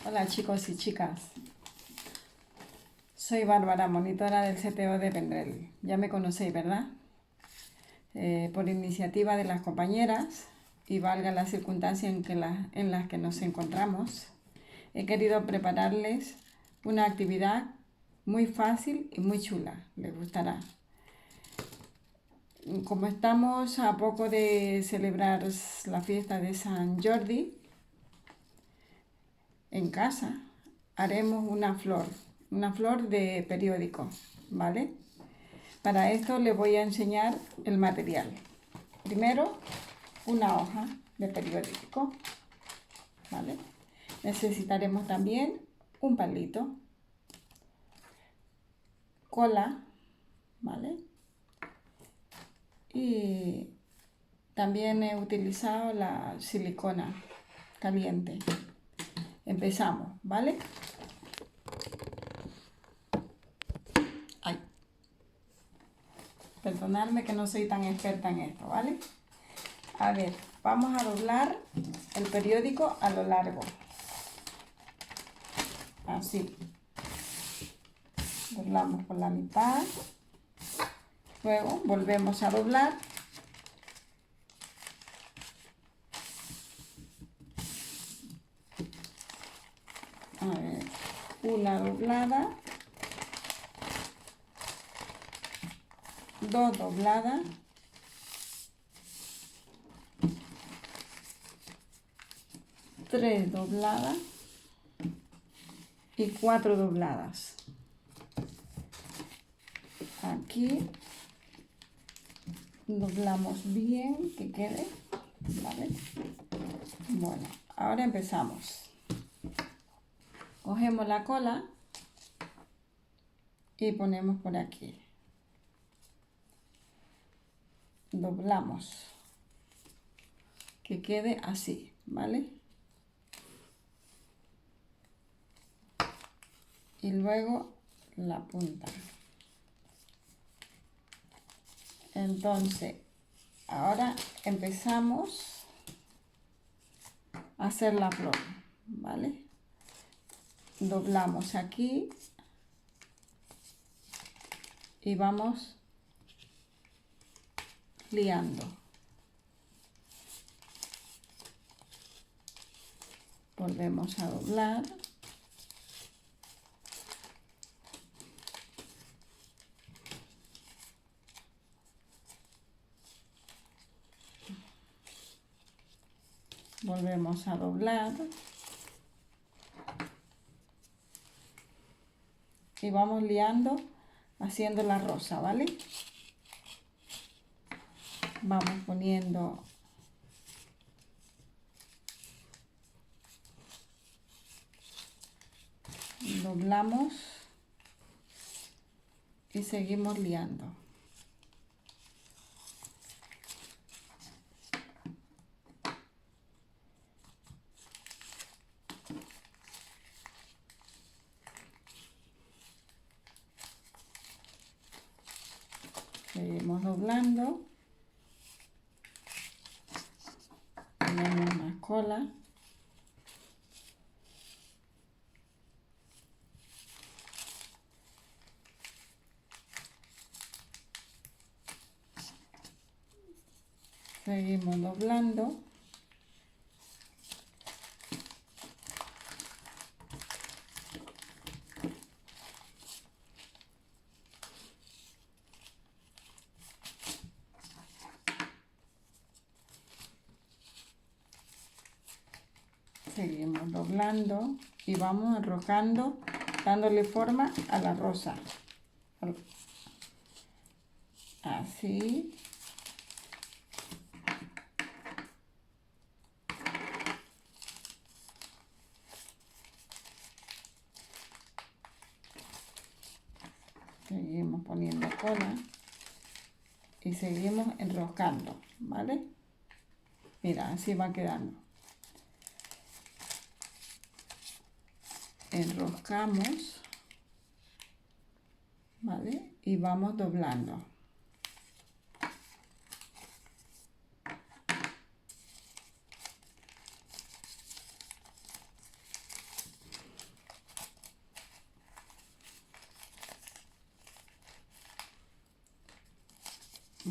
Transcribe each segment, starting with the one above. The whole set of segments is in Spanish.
Hola chicos y chicas, soy Bárbara, monitora del CTO de Vendrell. Ya me conocéis, ¿verdad? Por iniciativa de las compañeras y valga la circunstancia en las que nos encontramos, he querido prepararles una actividad muy fácil y muy chula, les gustará. Como estamos a poco de celebrar la fiesta de San Jordi, en casa haremos una flor de periódico, ¿vale? Para esto les voy a enseñar el material. Primero, una hoja de periódico, ¿vale? Necesitaremos también un palito, cola, ¿vale? Y también he utilizado la silicona caliente. Empezamos, ¿vale? Ay, perdonadme que no soy tan experta en esto, ¿vale? A ver, vamos a doblar el periódico a lo largo. Así. Doblamos por la mitad. Luego volvemos a doblar. A ver, una doblada. Dos dobladas. Tres dobladas. Y cuatro dobladas. Aquí doblamos bien, que quede, ¿vale? Bueno, ahora empezamos. Cogemos la cola y ponemos por aquí. Doblamos, que quede así, ¿vale? Y luego la punta. Entonces, ahora empezamos a hacer la flor, ¿vale? Doblamos aquí y vamos liando. Volvemos a doblar. Volvemos a doblar. Y vamos liando, haciendo la rosa, ¿vale? Vamos poniendo doblamos y seguimos liando. Seguimos doblando. Ponemos más cola. Seguimos doblando. Seguimos doblando y vamos enrocando, dándole forma a la rosa. Así. Seguimos poniendo cola y seguimos enroscando, ¿vale? Mira, así va quedando. Enroscamos, ¿vale? Y vamos doblando.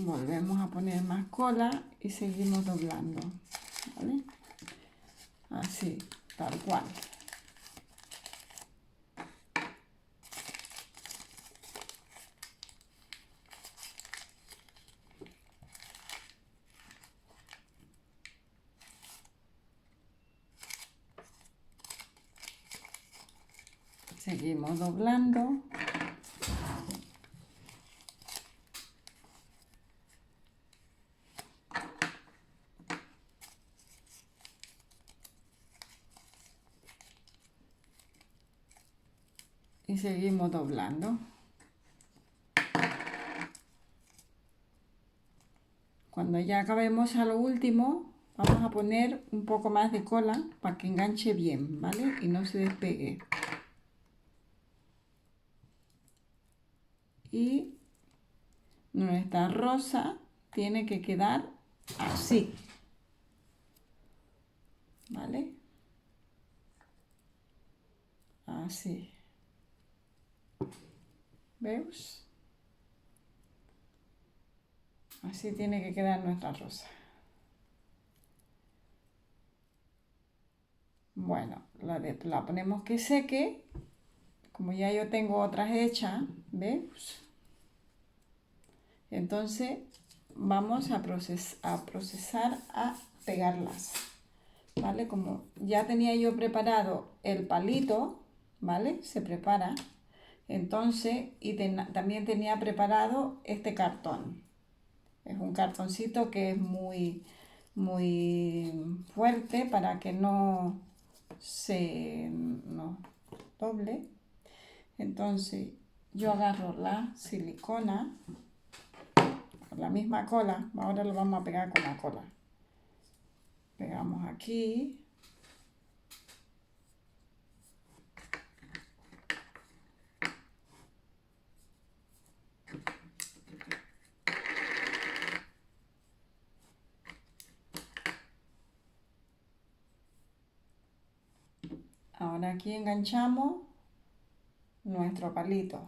volvemos a poner más cola y seguimos doblando, ¿vale? Así, tal cual. Seguimos doblando. Y seguimos doblando. Cuando ya acabemos a lo último, vamos a poner un poco más de cola para que enganche bien, ¿vale? Y no se despegue. Y nuestra rosa tiene que quedar así, ¿vale? Así. ¿Veis? Así tiene que quedar nuestra rosa. Bueno, la ponemos que seque. Como ya yo tengo otras hechas, ¿veis? Entonces vamos a procesar a pegarlas, ¿vale? Como ya tenía yo preparado el palito, ¿vale? Se prepara. Entonces, también tenía preparado este cartón. Es un cartoncito que es muy fuerte para que no se doble. Entonces, yo agarro la silicona con la misma cola. Ahora lo vamos a pegar con la cola. Pegamos aquí. Ahora aquí enganchamos nuestro palito.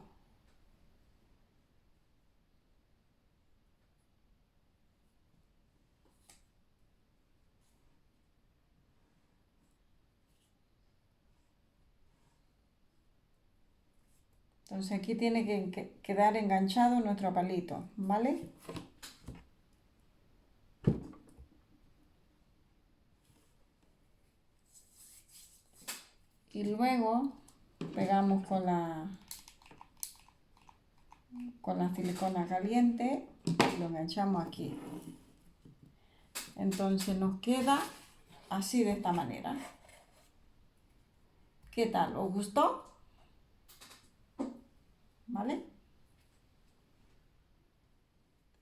Entonces aquí tiene que quedar enganchado nuestro palito, ¿vale? Y luego pegamos con la silicona caliente y lo enganchamos aquí. Entonces nos queda así, de esta manera. ¿Qué tal? ¿Os gustó? ¿Vale?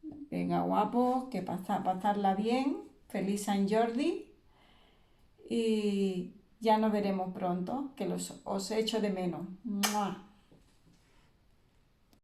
Venga, guapos, que pasarla bien. Feliz San Jordi. Y ya nos veremos pronto, que os echo de menos. ¡Mua!